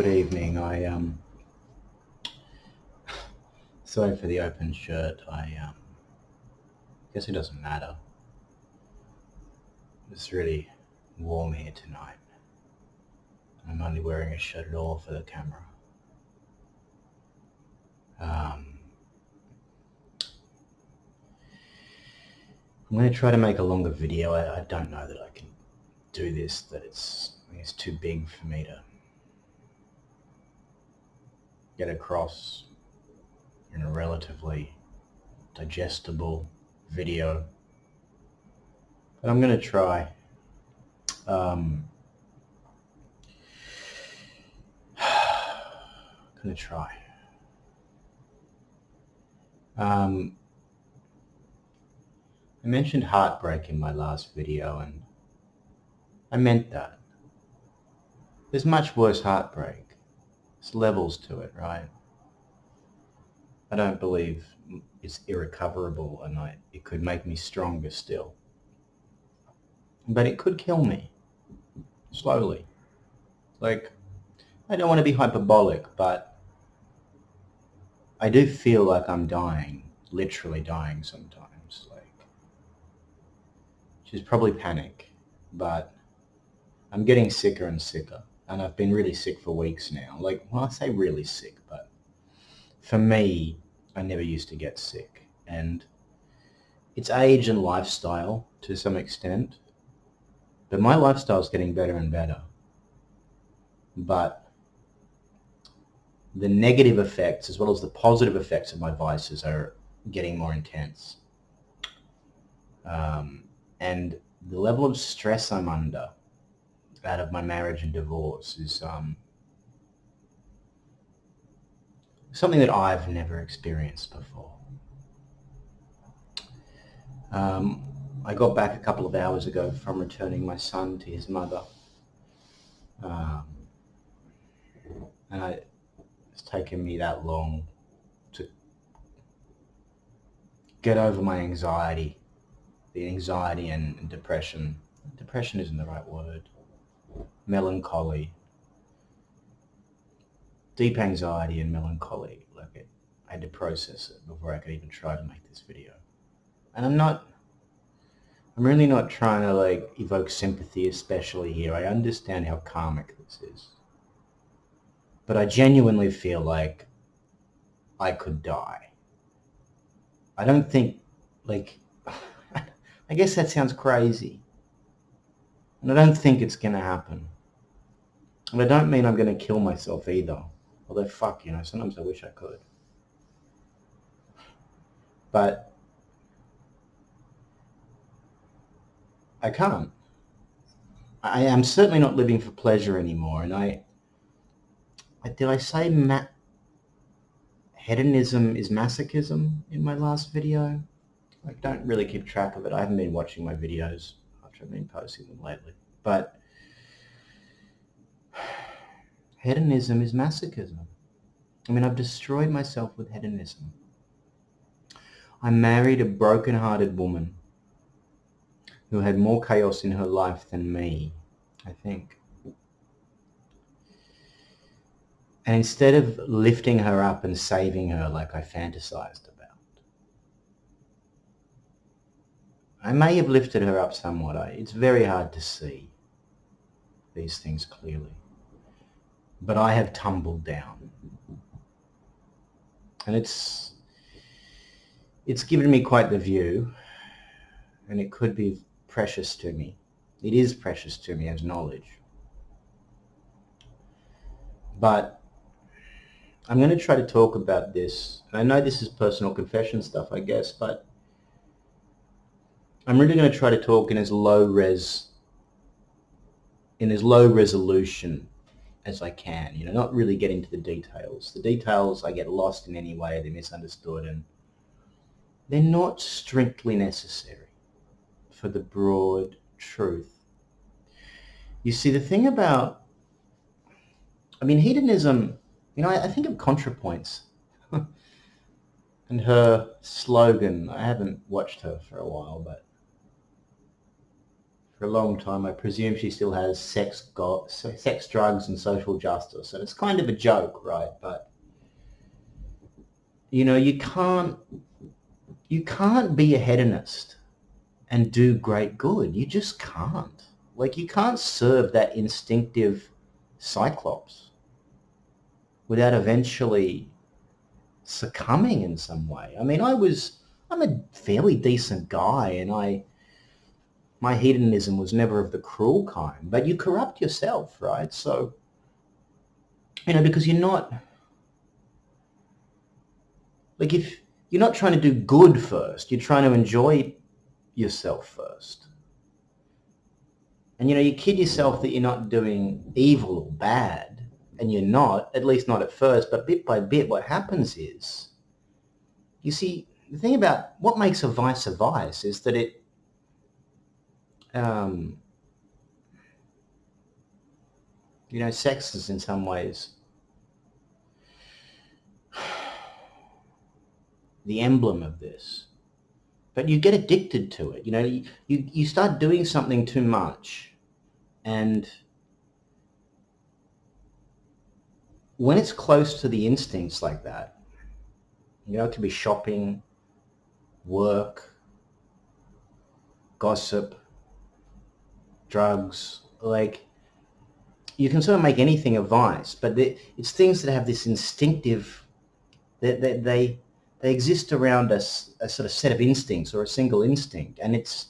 Good evening. Sorry for the open shirt. I guess it doesn't matter. It's really warm here tonight. I'm only wearing a shirt at all for the camera. I'm going to try to make a longer video. I don't know that I can do this, that it's too big for me to get across in a relatively digestible video. But I'm going to try. I mentioned heartbreak in my last video, and I meant that. There's much worse heartbreak. There's levels to it, right? I don't believe it's irrecoverable, and it could make me stronger still. But it could kill me, slowly. Like, I don't want to be hyperbolic, but I do feel like I'm dying, literally dying sometimes, which is probably panic, but I'm getting sicker and sicker, and I've been really sick for weeks now. I say really sick, but for me, I never used to get sick, and it's age and lifestyle to some extent, but my lifestyle is getting better and better. But the negative effects as well as the positive effects of my vices are getting more intense. And the level of stress I'm under out of my marriage and divorce is something that I've never experienced before. I got back a couple of hours ago from returning my son to his mother. And it's taken me that long to get over my anxiety. The anxiety and depression. Depression isn't the right word. Melancholy. Deep anxiety and melancholy. I had to process it before I could even try to make this video. And I'm really not trying to evoke sympathy especially here. I understand how karmic this is. But I genuinely feel like I could die. I don't think, I guess that sounds crazy. And I don't think it's going to happen. And I don't mean I'm going to kill myself either. Although, sometimes I wish I could. But I can't. I am certainly not living for pleasure anymore. And did I say hedonism is masochism in my last video? I don't really keep track of it. I haven't been watching my videos after I've been posting them lately. But hedonism is masochism. I've destroyed myself with hedonism. I married a broken-hearted woman who had more chaos in her life than me, I think. And instead of lifting her up and saving her like I fantasized about, I may have lifted her up somewhat. It's very hard to see these things clearly. But I have tumbled down. And it's given me quite the view, and it could be precious to me. It is precious to me as knowledge. But I'm going to try to talk about this. And I know this is personal confession stuff, I guess, but I'm really going to try to talk in as low resolution as I can, not really get into the details. The details I get lost in anyway, they're misunderstood, and they're not strictly necessary for the broad truth. You see, the thing about, hedonism, I think of ContraPoints and her slogan. I haven't watched her for a while, but for a long time. I presume she still has sex, drugs, and social justice, and it's kind of a joke, right? But you know, you can't be a hedonist and do great good. You just can't. Like, you can't serve that instinctive cyclops without eventually succumbing in some way. I mean, I'm a fairly decent guy, and my hedonism was never of the cruel kind, but you corrupt yourself, right? So, you know, because if you're not trying to do good first, you're trying to enjoy yourself first. And, you know, you kid yourself that you're not doing evil or bad, and you're not, at least not at first, but bit by bit, what happens is, you see, the thing about what makes a vice is that it, you know, sex is in some ways the emblem of this. But you get addicted to it. You know, you start doing something too much, and when it's close to the instincts like that, you know, it could be shopping, work, gossip, drugs, like, you can sort of make anything a vice, but it's things that have this instinctive, that they exist around a sort of set of instincts or a single instinct, and it's,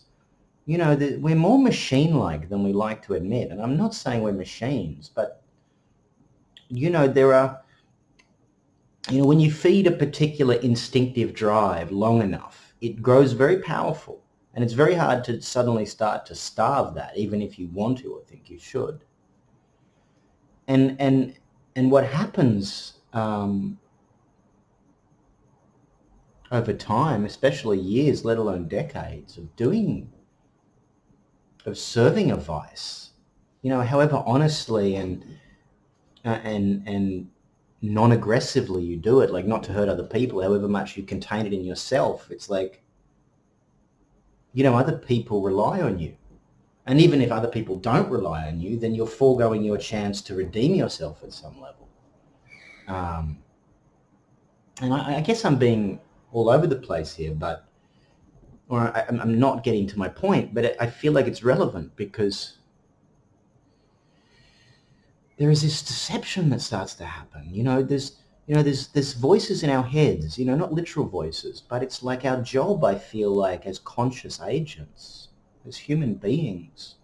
you know, we're more machine-like than we like to admit. And I'm not saying we're machines, but, you know, there are, you know, when you feed a particular instinctive drive long enough, it grows very powerful, and it's very hard to suddenly start to starve that, even if you want to or think you should. And what happens over time, especially years, let alone decades, of serving a vice, you know, however honestly and non-aggressively you do it, like not to hurt other people, however much you contain it in yourself, it's like, you know, other people rely on you. And even if other people don't rely on you, then you're foregoing your chance to redeem yourself at some level. And I guess I'm being all over the place here, but, or I'm not getting to my point, but I feel like it's relevant because there is this deception that starts to happen. You know, there's voices in our heads, you know, not literal voices, but it's like our job, I feel like, as conscious agents, as human beings,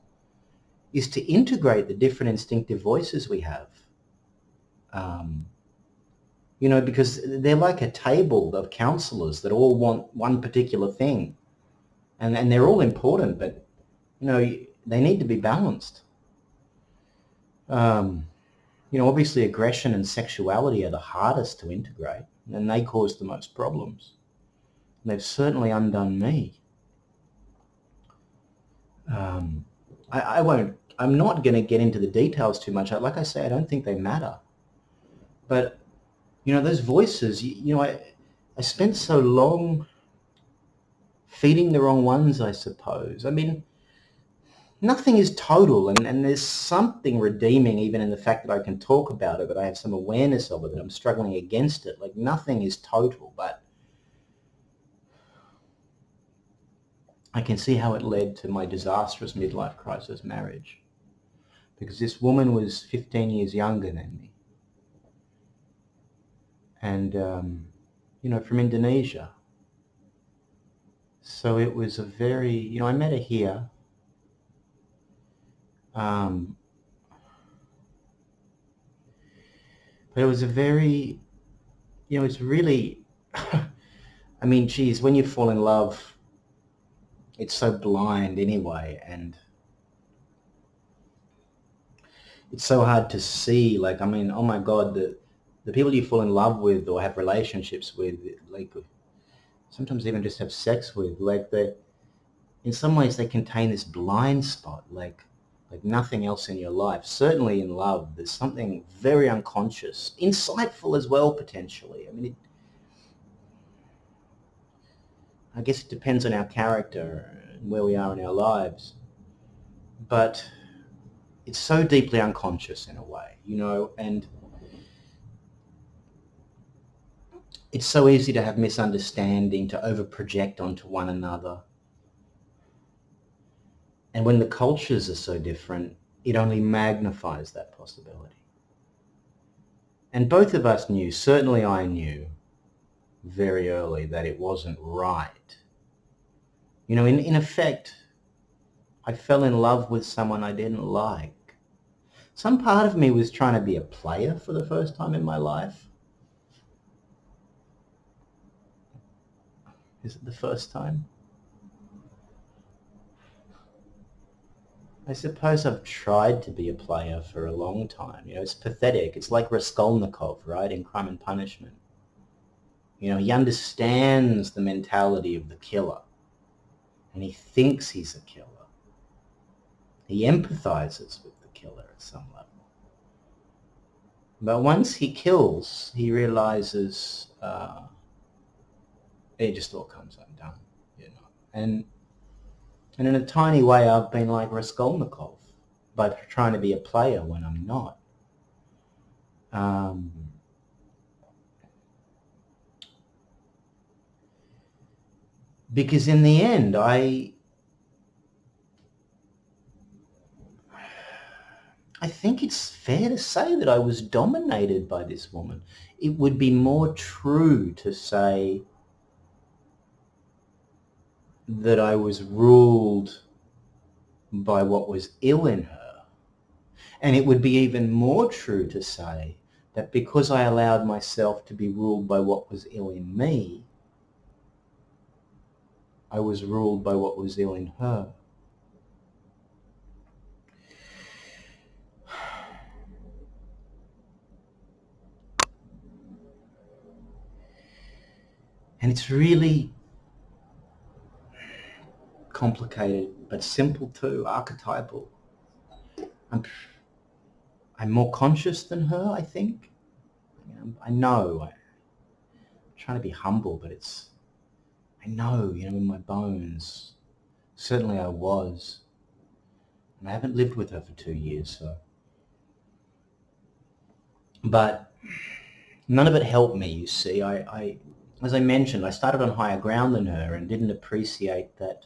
is to integrate the different instinctive voices we have. You know, because they're like a table of counselors that all want one particular thing. And they're all important, but, you know, they need to be balanced. You know, obviously aggression and sexuality are the hardest to integrate, and they cause the most problems. And they've certainly undone me. I'm not going to get into the details too much. Like I say, I don't think they matter. But, you know, those voices, you know, I spent so long feeding the wrong ones, I suppose. I mean, nothing is total, and there's something redeeming even in the fact that I can talk about it, that I have some awareness of it, that I'm struggling against it. Like, nothing is total, but I can see how it led to my disastrous midlife crisis marriage, because this woman was 15 years younger than me, and, you know, from Indonesia. So it was a very, you know, I met her here. But it was a very, you know, it's really, I mean, geez, when you fall in love, it's so blind anyway, and it's so hard to see. Like, I mean, oh my God, the people you fall in love with or have relationships with, like, sometimes even just have sex with, like, in some ways they contain this blind spot, like nothing else in your life. Certainly in love, there's something very unconscious, insightful as well, potentially. I mean, I guess it depends on our character and where we are in our lives. but it's so deeply unconscious in a way, and it's so easy to have misunderstanding, to over-project onto one another. And when the cultures are so different, it only magnifies that possibility. And both of us knew, certainly I knew very early, that it wasn't right. In effect, I fell in love with someone I didn't like. Some part of me was trying to be a player for the first time in my life. Is it the first time? I suppose I've tried to be a player for a long time. It's pathetic. It's like Raskolnikov, right, in Crime and Punishment. He understands the mentality of the killer, and he thinks he's a killer. He empathizes with the killer at some level. But once he kills, he realizes it just all comes undone, And in a tiny way, I've been like Raskolnikov by trying to be a player when I'm not. Because in the end, I think it's fair to say that I was dominated by this woman. It would be more true to say that I was ruled by what was ill in her. And it would be even more true to say that because I allowed myself to be ruled by what was ill in me, I was ruled by what was ill in her. And it's really complicated, but simple too, archetypal. I'm more conscious than her, I think. I know. I'm trying to be humble, but I know, in my bones. Certainly I was. And I haven't lived with her for 2 years, so. But none of it helped me, you see. I as I mentioned, I started on higher ground than her and didn't appreciate that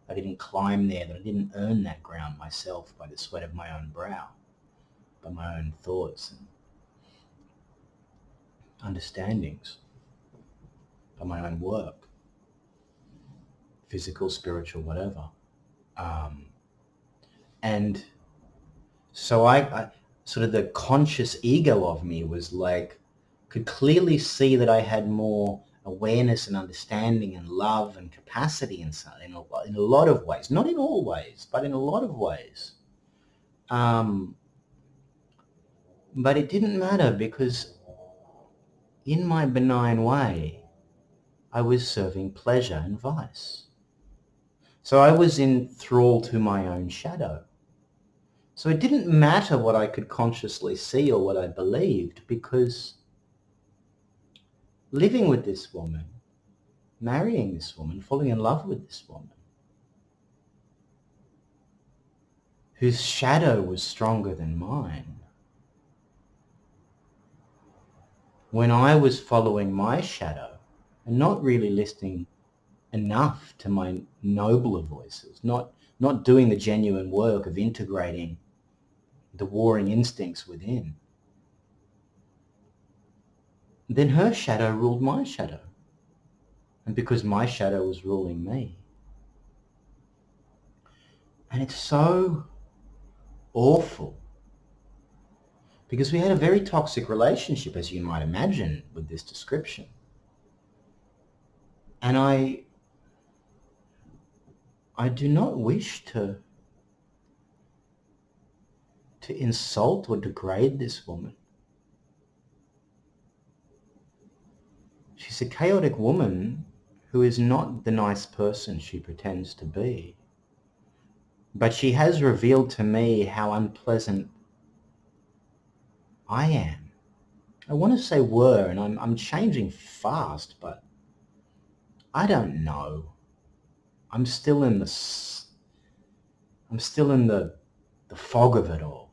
I didn't climb there, that I didn't earn that ground myself by the sweat of my own brow, by my own thoughts and understandings, by my own work, physical, spiritual, whatever. And so I sort of the conscious ego of me was like, could clearly see that I had more awareness and understanding and love and capacity in a lot of ways. Not in all ways, but in a lot of ways. But it didn't matter because in my benign way, I was serving pleasure and vice. So I was in thrall to my own shadow. So it didn't matter what I could consciously see or what I believed, because living with this woman, marrying this woman, falling in love with this woman, whose shadow was stronger than mine, when I was following my shadow and not really listening enough to my nobler voices, not doing the genuine work of integrating the warring instincts within, then her shadow ruled my shadow. And because my shadow was ruling me. And it's so awful. Because we had a very toxic relationship, as you might imagine, with this description. And I do not wish to insult or degrade this woman. She's a chaotic woman who is not the nice person she pretends to be. But she has revealed to me how unpleasant I am. I want to say were, and I'm changing fast, but I don't know. I'm still in I'm still in the fog of it all.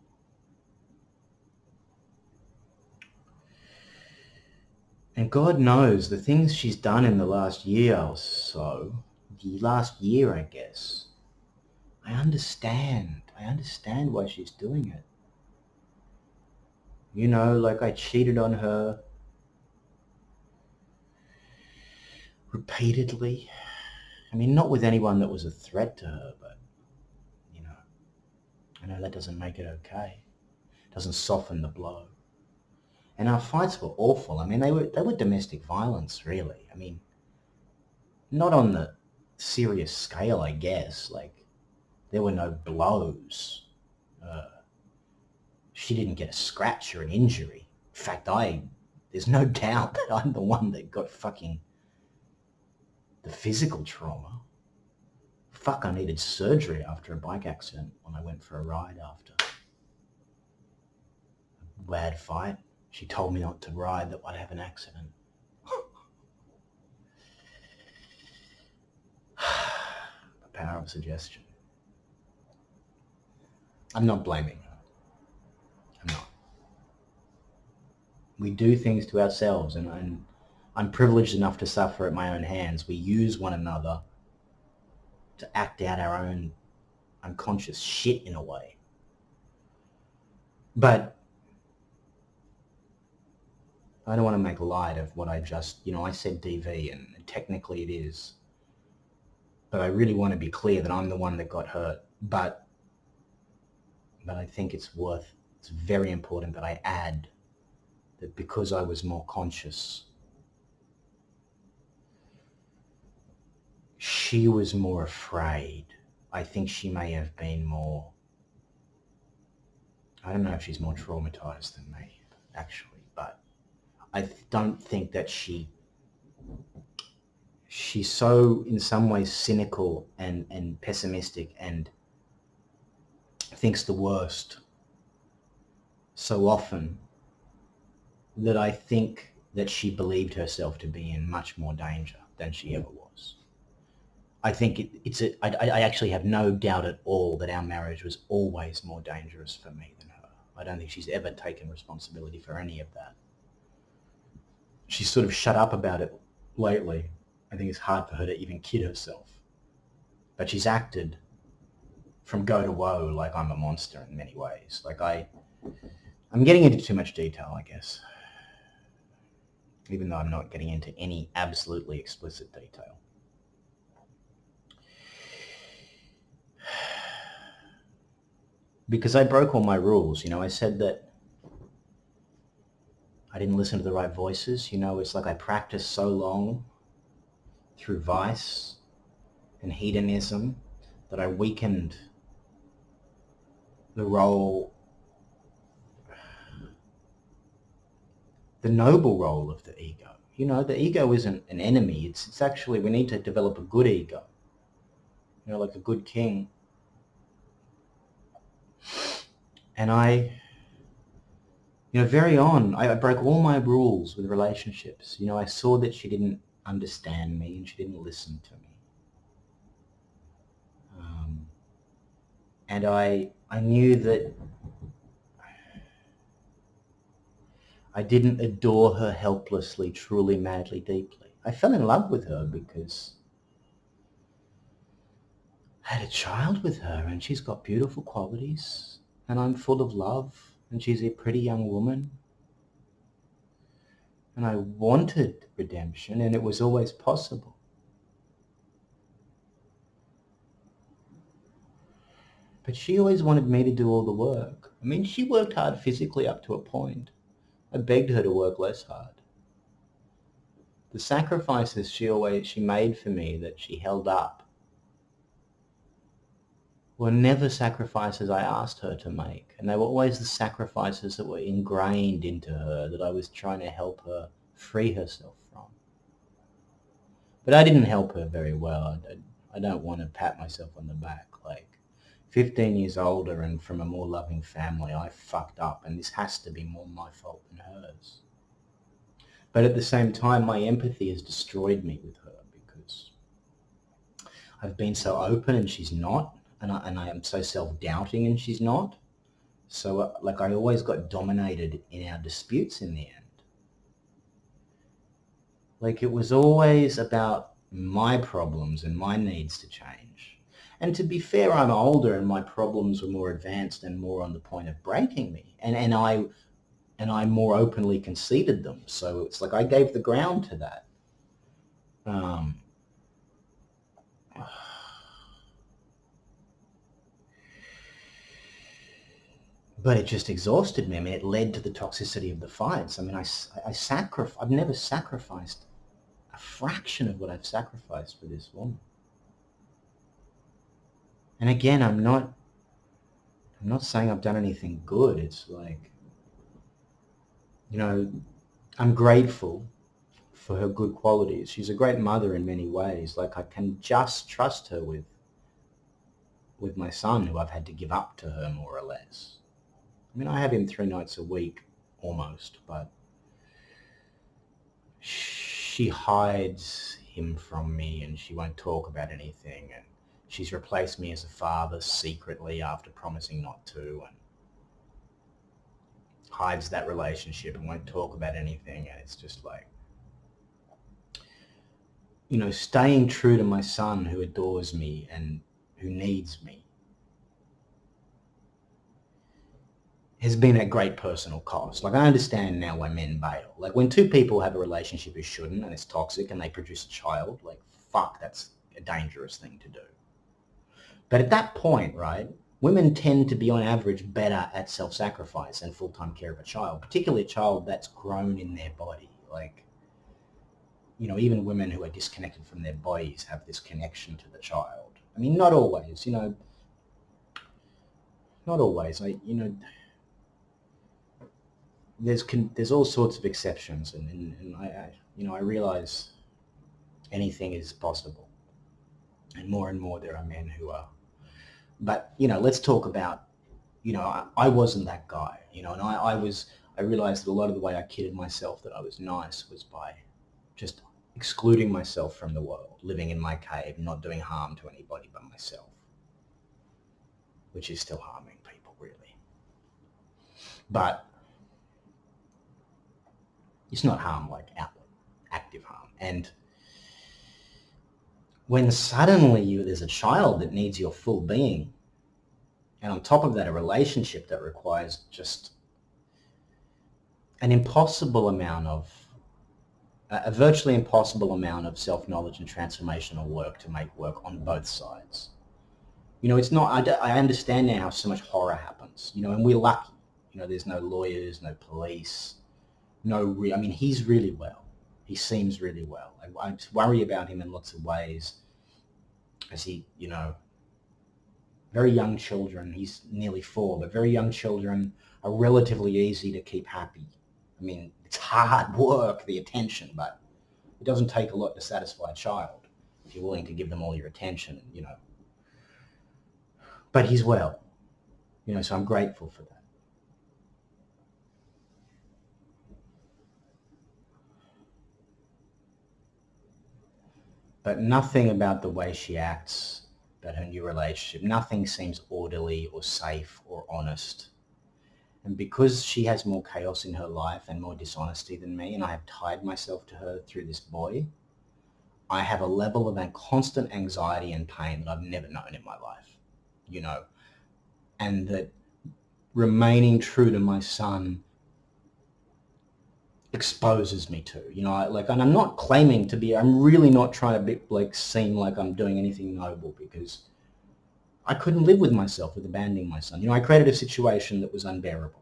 And God knows the things she's done in the last year or so, the last year I guess, I understand why she's doing it. You know, like I cheated on her repeatedly. I mean, not with anyone that was a threat to her, but, you know, I know that doesn't make it okay. It doesn't soften the blow. And our fights were awful. I mean, they were domestic violence, really. I mean, not on the serious scale, I guess. Like, there were no blows. She didn't get a scratch or an injury. In fact, there's no doubt that I'm the one that got fucking the physical trauma. Fuck, I needed surgery after a bike accident when I went for a ride after a bad fight. She told me not to ride, that I'd have an accident. The power of suggestion. I'm not blaming her. I'm not. We do things to ourselves, and I'm privileged enough to suffer at my own hands. We use one another to act out our own unconscious shit in a way. But I don't want to make light of what I just, I said DV, and technically it is. But I really want to be clear that I'm the one that got hurt. But I think it's very important that I add that because I was more conscious, she was more afraid. I think she may have been more, I don't know if she's more traumatized than me, actually, but I don't think that she's so, in some ways, cynical and pessimistic and thinks the worst so often that I think that she believed herself to be in much more danger than she ever was. I think I actually have no doubt at all that our marriage was always more dangerous for me than her. I don't think she's ever taken responsibility for any of that. She's sort of shut up about it lately. I think it's hard for her to even kid herself. But she's acted from go to woe like I'm a monster in many ways. Like I'm getting into too much detail, I guess. Even though I'm not getting into any absolutely explicit detail. Because I broke all my rules, I said that I didn't listen to the right voices. It's like I practiced so long through vice and hedonism that I weakened the role, the noble role of the ego. The ego isn't an enemy. It's actually, we need to develop a good ego. Like a good king. And I broke all my rules with relationships. I saw that she didn't understand me and she didn't listen to me. And I knew that I didn't adore her helplessly, truly, madly, deeply. I fell in love with her because I had a child with her and she's got beautiful qualities and I'm full of love and she's a pretty young woman. And I wanted redemption and it was always possible. But she always wanted me to do all the work. I mean, she worked hard physically up to a point. I begged her to work less hard. The sacrifices she made for me that she held up were never sacrifices I asked her to make. And they were always the sacrifices that were ingrained into her that I was trying to help her free herself from. But I didn't help her very well. I don't want to pat myself on the back. Like, 15 years older and from a more loving family, I fucked up, and this has to be more my fault than hers. But at the same time, my empathy has destroyed me with her because I've been so open and she's not. and I am so self-doubting and she's not. So like I always got dominated in our disputes in the end. Like it was always about my problems and my needs to change. And to be fair, I'm older and my problems were more advanced and more on the point of breaking me. And I more openly conceded them. So it's like I gave the ground to that. Um, but it just exhausted me. I mean, it led to the toxicity of the fights. I mean, I've never sacrificed a fraction of what I've sacrificed for this woman. And again, I'm not saying I've done anything good. It's like, I'm grateful for her good qualities. She's a great mother in many ways. Like I can just trust her with my son, who I've had to give up to her more or less. I mean, I have him 3 nights a week almost, but she hides him from me and she won't talk about anything, and she's replaced me as a father secretly after promising not to, and hides that relationship and won't talk about anything. And it's just like, staying true to my son, who adores me and who needs me, has been at great personal cost. Like I understand now why men bail. Like when 2 people have a relationship who shouldn't and it's toxic and they produce a child, like fuck, that's a dangerous thing to do. But at that point, right, women tend to be on average better at self-sacrifice and full-time care of a child, particularly a child that's grown in their body. Like, even women who are disconnected from their bodies have this connection to the child. I mean, not always, not always. There's all sorts of exceptions, and I realize anything is possible, and more there are men who are. But let's talk about, I wasn't that guy, and I realized that a lot of the way I kidded myself that I was nice was by just excluding myself from the world, living in my cave, not doing harm to anybody but myself, which is still harming people, really. But it's not harm like outward, active harm. And when suddenly there's a child that needs your full being, and on top of that, a relationship that requires just an impossible amount of, a virtually impossible amount of self-knowledge and transformational work to make work on both sides. It's not, I understand now how so much horror happens, and we're lucky. There's no lawyers, no police, I mean, he's really well. He seems really well. I worry about him in lots of ways as he, very young children, he's nearly 4, but very young children are relatively easy to keep happy. I mean, it's hard work, the attention, but it doesn't take a lot to satisfy a child if you're willing to give them all your attention, But he's well, so I'm grateful for that. But nothing about the way she acts, about her new relationship, nothing seems orderly or safe or honest. And because she has more chaos in her life and more dishonesty than me, and I have tied myself to her through this boy, I have a level of constant anxiety and pain that I've never known in my life, and that remaining true to my son exposes me to, and I'm not claiming to be, I'm really not trying to seem like I'm doing anything noble, because I couldn't live with myself with abandoning my son. I created a situation that was unbearable.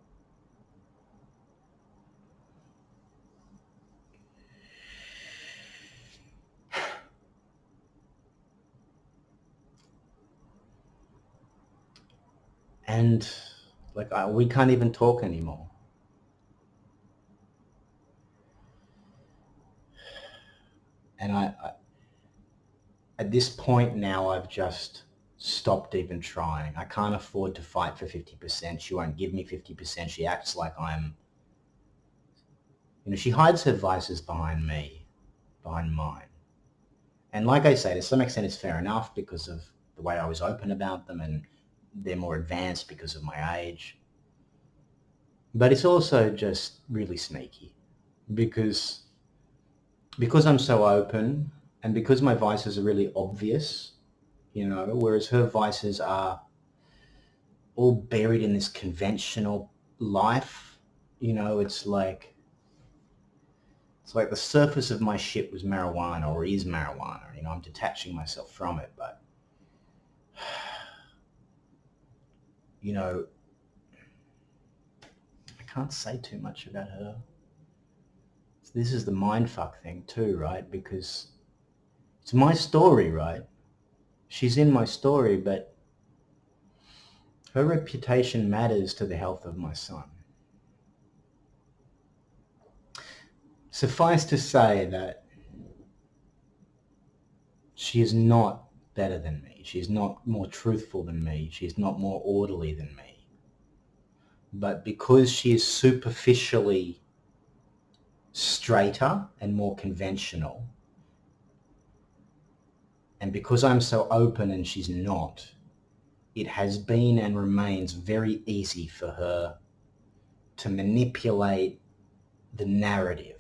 And we can't even talk anymore. And at this point now, I've just stopped even trying. I can't afford to fight for 50%. She won't give me 50%. She acts like I'm, she hides her vices behind me, behind mine. And like I say, to some extent it's fair enough because of the way I was open about them, and they're more advanced because of my age. But it's also just really sneaky because I'm so open and because my vices are really obvious, whereas her vices are all buried in this conventional life. It's like the surface of my shit was marijuana or is marijuana. I'm detaching myself from it, but I can't say too much about her. This is the mindfuck thing too, right? Because it's my story, right? She's in my story, but her reputation matters to the health of my son. Suffice to say that she is not better than me. She's not more truthful than me. She's not more orderly than me. But because she is superficially straighter and more conventional, and because I'm so open and she's not, it has been and remains very easy for her to manipulate the narrative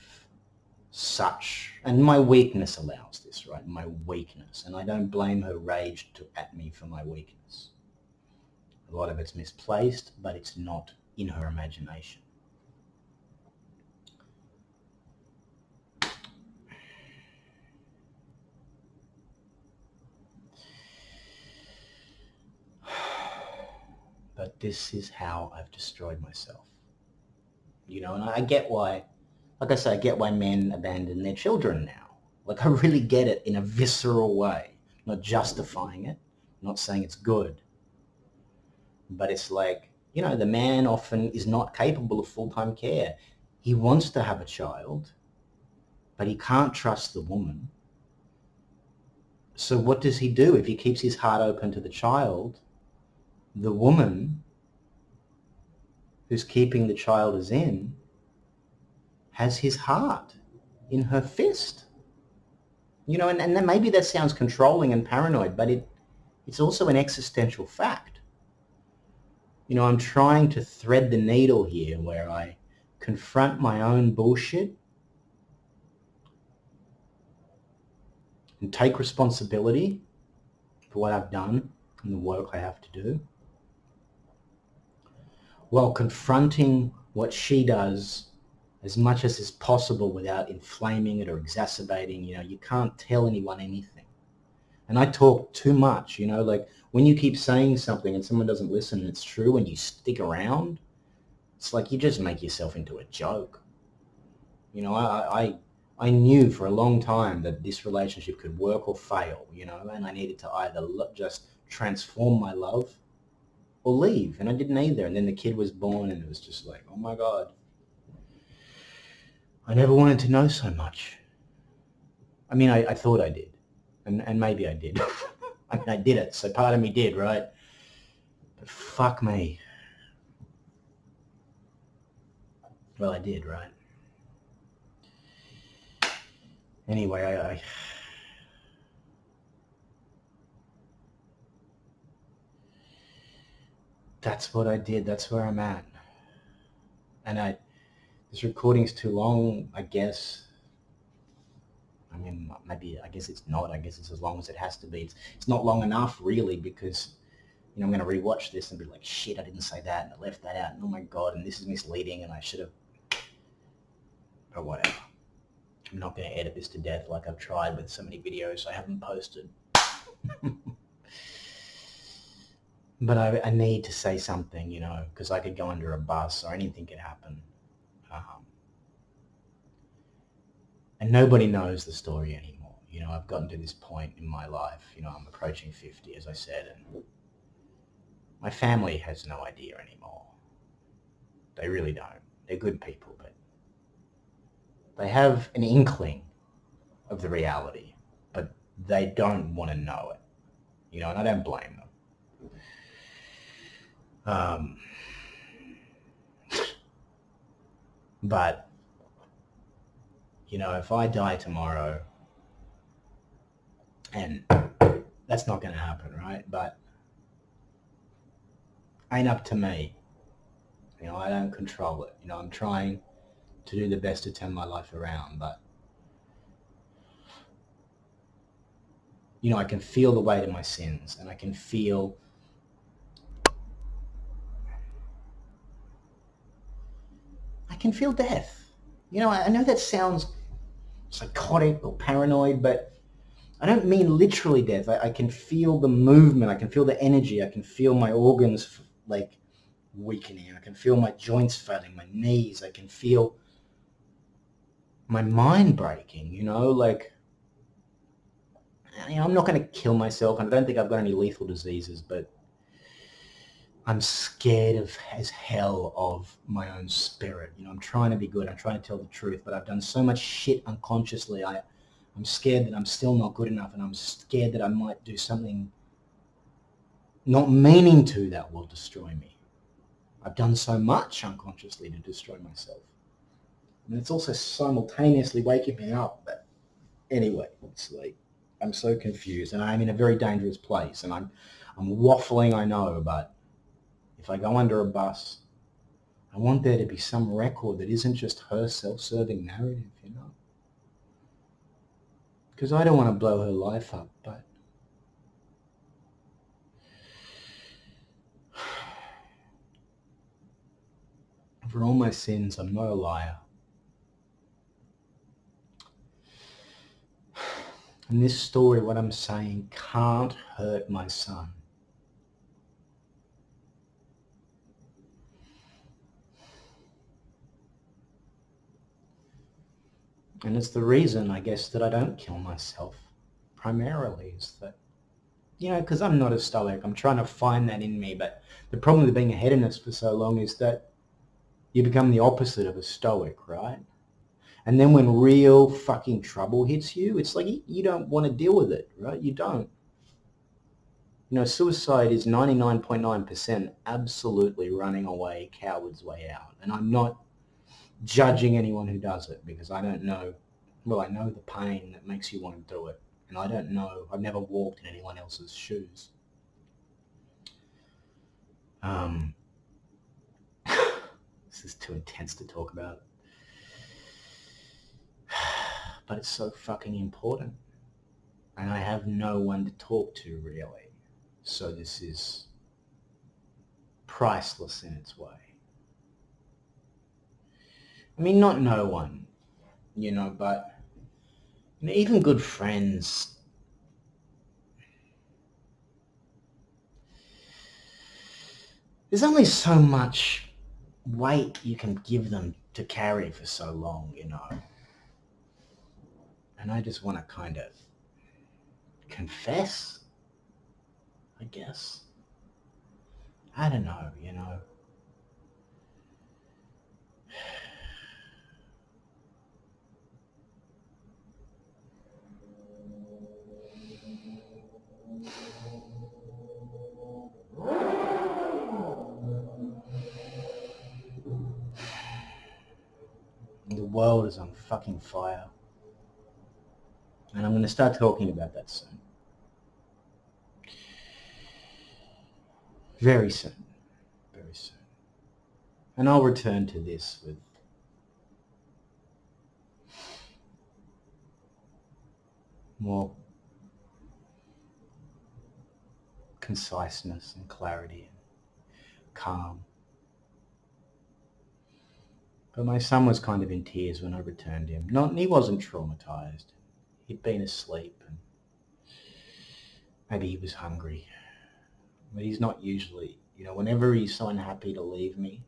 and my weakness allows this, right? My weakness. And I don't blame her rage at me for my weakness. A lot of it's misplaced, but it's not in her imagination. But this is how I've destroyed myself. And I get why, like I say, I get why men abandon their children now. Like, I really get it in a visceral way. Not justifying it, not saying it's good. But it's like, the man often is not capable of full-time care. He wants to have a child, but he can't trust the woman. So what does he do? If he keeps his heart open to the child, the woman who's keeping the child as in has his heart in her fist. And then maybe that sounds controlling and paranoid, but it's also an existential fact. I'm trying to thread the needle here where I confront my own bullshit and take responsibility for what I've done and the work I have to do, while confronting what she does as much as is possible without inflaming it or exacerbating. You can't tell anyone anything. And I talk too much, like when you keep saying something and someone doesn't listen and it's true and you stick around, it's like you just make yourself into a joke. I knew for a long time that this relationship could work or fail, and I needed to either just transform my love or leave, and I didn't either. And then the kid was born and it was just like, oh my God, I never wanted to know so much. I mean, I thought I did, and maybe I did. I mean, I did it, so part of me did, right? But fuck me. Well, I did, right? Anyway, that's what I did. That's where I'm at. And this recording's too long, I guess. I mean, maybe, I guess it's not. I guess it's as long as it has to be. It's not long enough, really, because, I'm going to rewatch this and be like, shit, I didn't say that, and I left that out, and oh my God, and this is misleading, and I should have... But whatever. I'm not going to edit this to death like I've tried with so many videos I haven't posted. But I need to say something, because I could go under a bus or anything could happen. And nobody knows the story anymore. I've gotten to this point in my life. I'm approaching 50, as I said, and my family has no idea anymore. They really don't. They're good people, but they have an inkling of the reality, but they don't want to know it. And I don't blame them. But, if I die tomorrow and that's not going to happen, right? But ain't up to me. I don't control it. I'm trying to do the best to turn my life around, but I can feel the weight of my sins, and I can feel death. I know that sounds psychotic or paranoid, but I don't mean literally death. I can feel the movement. I can feel the energy. I can feel my organs weakening. I can feel my joints failing, my knees. I can feel my mind breaking, I'm not going to kill myself, and I don't think I've got any lethal diseases, but I'm scared as hell of my own spirit. I'm trying to be good. I'm trying to tell the truth, but I've done so much shit unconsciously. I'm scared that I'm still not good enough, and I'm scared that I might do something not meaning to that will destroy me. I've done so much unconsciously to destroy myself. And it's also simultaneously waking me up. But anyway, it's I'm so confused, and I'm in a very dangerous place, and I'm waffling, I know, but if I go under a bus, I want there to be some record that isn't just her self-serving narrative, Because I don't want to blow her life up, but for all my sins, I'm not a liar. And this story, what I'm saying, can't hurt my son. And it's the reason, I guess, that I don't kill myself, primarily, is that, because I'm not a stoic. I'm trying to find that in me, but the problem with being a hedonist for so long is that you become the opposite of a stoic, right? And then when real fucking trouble hits you, it's like you don't want to deal with it, right? You don't. Suicide is 99.9% absolutely running away, coward's way out. And I'm not judging anyone who does it, because I don't know. Well, I know the pain that makes you want to do it. And I don't know. I've never walked in anyone else's shoes. This is too intense to talk about. But it's so fucking important. And I have no one to talk to, really. So this is priceless in its way. I mean, not no one, but even good friends. There's only so much weight you can give them to carry for so long, And I just want to kind of confess, I guess. I don't know, The world is on fucking fire. And I'm going to start talking about that soon. Very soon. Very soon. And I'll return to this with more conciseness and clarity and calm. But my son was kind of in tears when I returned him. He wasn't traumatized. He'd been asleep, and maybe he was hungry. But he's not usually, whenever he's so unhappy to leave me,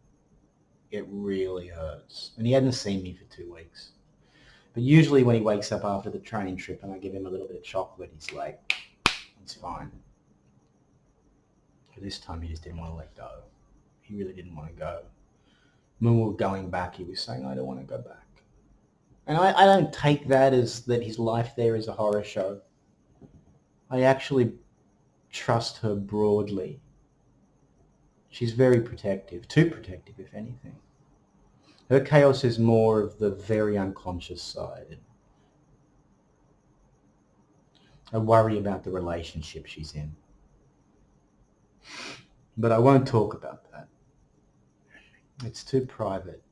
it really hurts. And he hadn't seen me for 2 weeks. But usually when he wakes up after the train trip and I give him a little bit of chocolate, he's like, it's fine. But this time he just didn't want to let go. He really didn't want to go. When we were going back, he was saying, I don't want to go back. And I don't take that as that his life there is a horror show. I actually trust her broadly. She's very protective, too protective, if anything. Her chaos is more of the very unconscious side. I worry about the relationship she's in. But I won't talk about that. It's too private.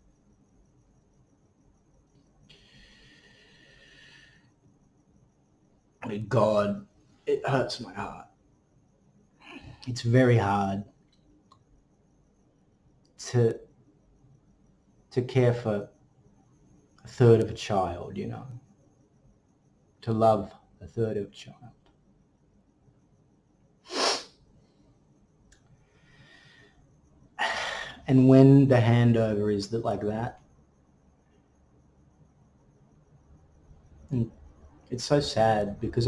God, it hurts my heart. It's very hard to care for a third of a child, you know, to love a third of a child. And when the handover is like that, and it's so sad because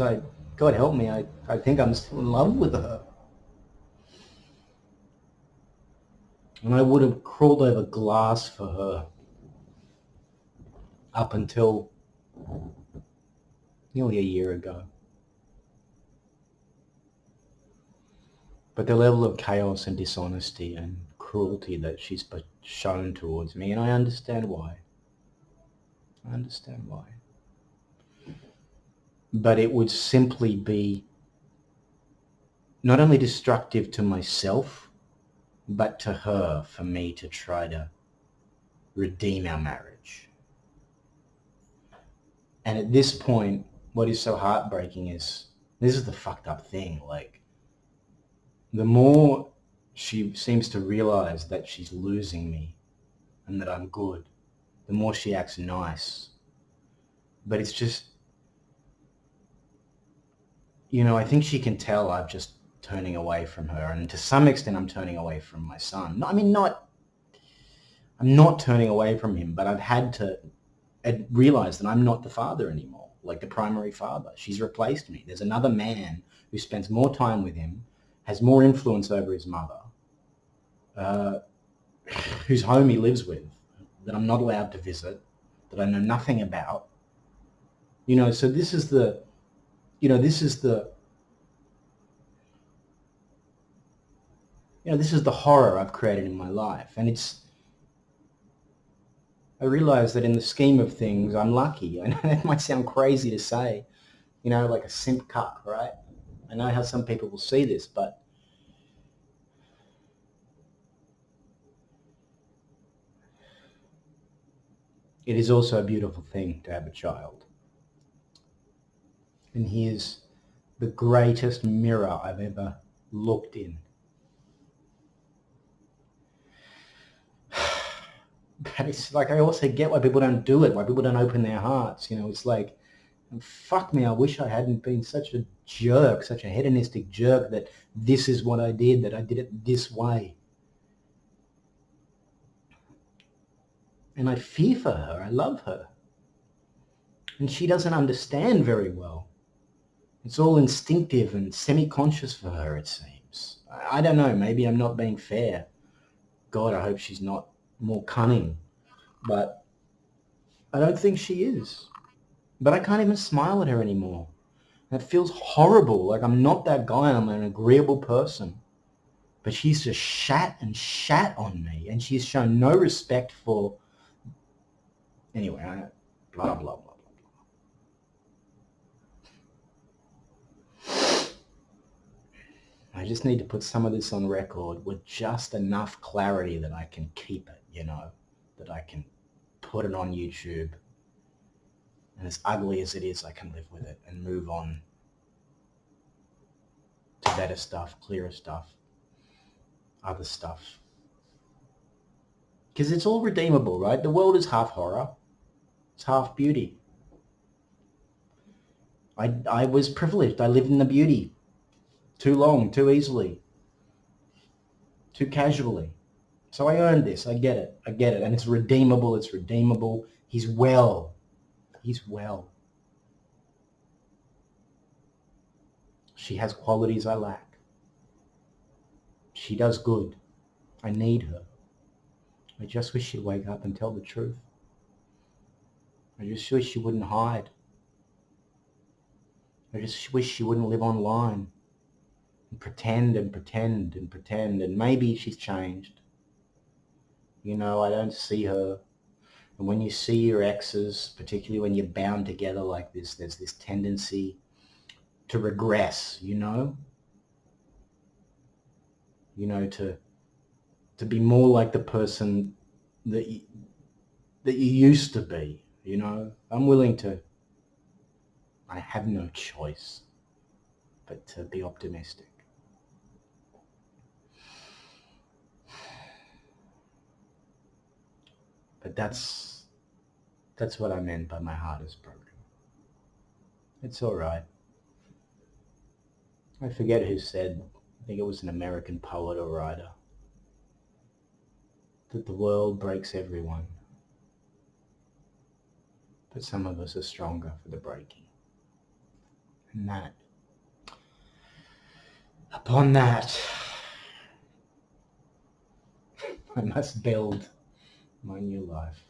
God help me, I think I'm still in love with her. And I would have crawled over glass for her up until nearly a year ago. But the level of chaos and dishonesty and cruelty that she's shown towards me, and I understand why. I understand why. But it would simply be not only destructive to myself, but to her for me to try to redeem our marriage. And at this point, what is so heartbreaking is, this is the fucked up thing, like, the more she seems to realize that she's losing me and that I'm good, the more she acts nice. But it's just, you know, I think she can tell I'm just turning away from her. And to some extent, I'm turning away from my son. I'm not turning away from him, but I've had to realize that I'm not the father anymore, like the primary father. She's replaced me. There's another man who spends more time with him, has more influence over his mother, whose home he lives with, that I'm not allowed to visit, that I know nothing about. You know, so this is the horror I've created in my life. And I realize that in the scheme of things, I'm lucky. I know that might sound crazy to say, you know, like a simp cuck, right? I know how some people will see this, but it is also a beautiful thing to have a child. And he is the greatest mirror I've ever looked in. But it's like, I also get why people don't do it, why people don't open their hearts. You know, it's like, fuck me, I wish I hadn't been such a jerk, such a hedonistic jerk, that this is what I did, that I did it this way. And I fear for her. I love her. And she doesn't understand very well. It's all instinctive and semi-conscious for her, it seems. I don't know, maybe I'm not being fair. God, I hope she's not more cunning. But I don't think she is. But I can't even smile at her anymore. It feels horrible. Like, I'm not that guy. I'm an agreeable person. But she's just shat on me. And she's shown no respect for... Anyway, blah, blah, blah. I just need to put some of this on record with just enough clarity that I can keep it, you know, that I can put it on YouTube. And as ugly as it is, I can live with it and move on to better stuff, clearer stuff, other stuff. Because it's all redeemable, right? The world is half horror. It's half beauty. I was privileged. I lived in the beauty too long, too easily, too casually. So I earned this. I get it. And it's redeemable. He's well. She has qualities I lack. She does good. I need her. I just wish she'd wake up and tell the truth. I just wish she wouldn't hide. I just wish she wouldn't live online and pretend. And maybe she's changed. You know, I don't see her. And when you see your exes, particularly when you're bound together like this, there's this tendency regress, to be more like the person that you used to be, I'm willing to, I have no choice but to be optimistic. But that's what I meant by my heart is broken. It's all right. I forget who said, I think it was an American poet or writer, that the world breaks everyone, but some of us are stronger for the breaking. And upon that, I must build my new life.